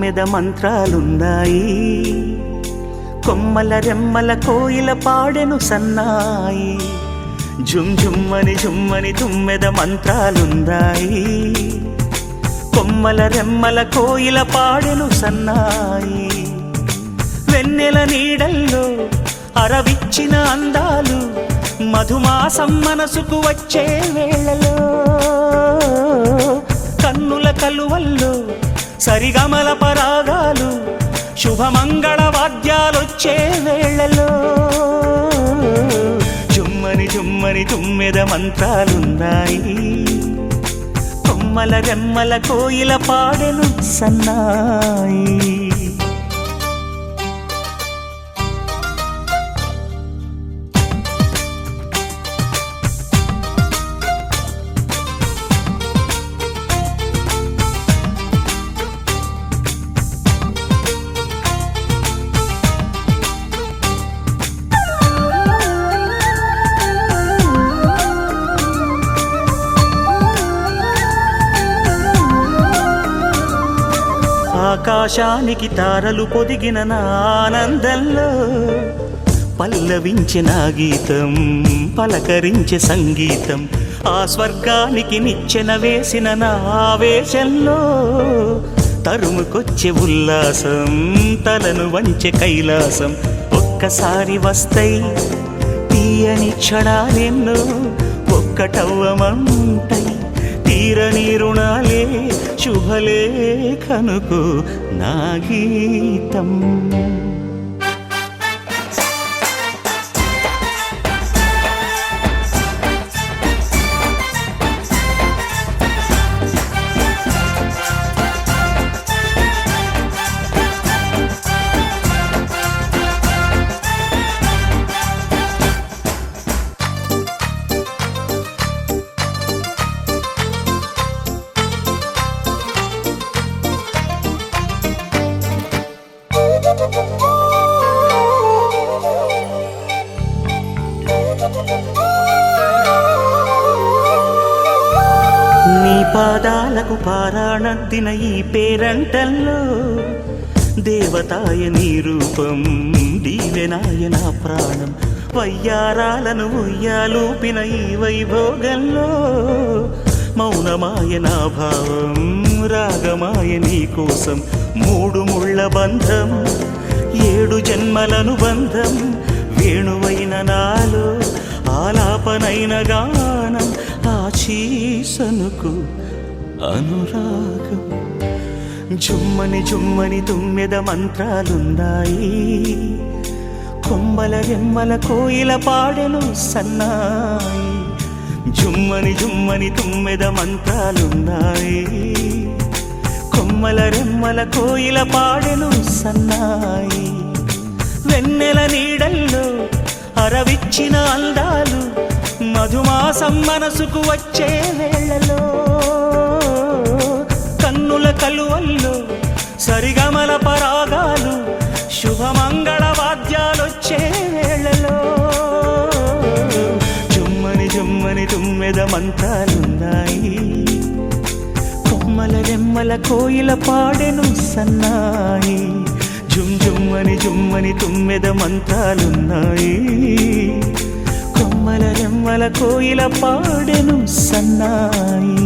తుమ్మెద మంత్రాలున్నాయి. కొమ్మల రెమ్మల కోయిల పాడెను సన్నాయి. జుమ్ జుమ్మని జుమ్మని తుమ్మెద మంత్రాలున్నాయి. కొమ్మల రెమ్మల కోయిల పాడెను సన్నాయి. వెన్నెల నీడల్లో అరవిచ్చిన అందాలు మధుమాసం మనసుకు వచ్చే వేళలో, కన్నుల కలువల్లో సరిగమల పరాగాలు శుభమంగళ వాద్యాలొచ్చే వేళలో, జుమ్మని జుమ్మని తుమ్మెద మంత్రాలున్నాయి. కొమ్మల రెమ్మల కోయిల పాడెను సన్నాయి. ఆకాశానికి తారలు పొదిగిన నా ఆనందంలో పల్లవించే నా గీతం, పలకరించే సంగీతం. ఆ స్వర్గానికి నిచ్చెన వేసిన నా ఆవేశంలో తరుముకొచ్చే ఉల్లాసం, తలను వంచే కైలాసం. ఒక్కసారి వస్తాయి తీయని క్షణాలెన్నో, ఒక్కటవ్వమంటాయి తీరని రుణాలే. శుభలేఖనుకు నా గీతం. నీ పాదాలకు పారాణద్దిన ఈ పేరంటల్లో దేవతాయ నీ రూపం, దీవెనాయ నా ప్రాణం. వయ్యారాలను ఉయ్యాలూపిన ఈ వైభోగంలో మౌనమాయ నా భావం, రాగమాయ నీ కోసం. మూడు ముళ్ళ బంధం, 7 జన్మలను బంధం. వేణువైన నాలో ఆలాపనైన గానం, ఆశీసనుకు అనురాగం. జుమ్మని జుమ్మని తుమ్మెద మంత్రాలున్నాయి. కొమ్మల రెమ్మల కోయిల పాడెను సన్నాయి. జుమ్మని జుమ్మని తుమ్మెద మంత్రాలున్నాయి. కొమ్మల రెమ్మల కోయిల పాడెను సన్నాయి. వెన్నెల నీడల్లో అరవిచ్చిన అందాలు మధుమాసం మనసుకు వచ్చే వేళలో, కన్నుల కలువల్లో సరిగమల పరాగాలు శుభమంగళ వాద్యాలొచ్చే వేళలో, జుమ్మని జుమ్మని తుమ్మెద మంత్రాలున్నాయి. కొమ్మల రెమ్మల కోయిల పాడెను సన్నాయి. జుమ్ జుమ్మని జుమ్మని తుమ్మెద మంత్రాలున్నాయి. కొమ్మల రెమ్మల కోయిల పాడెను సన్నాయి.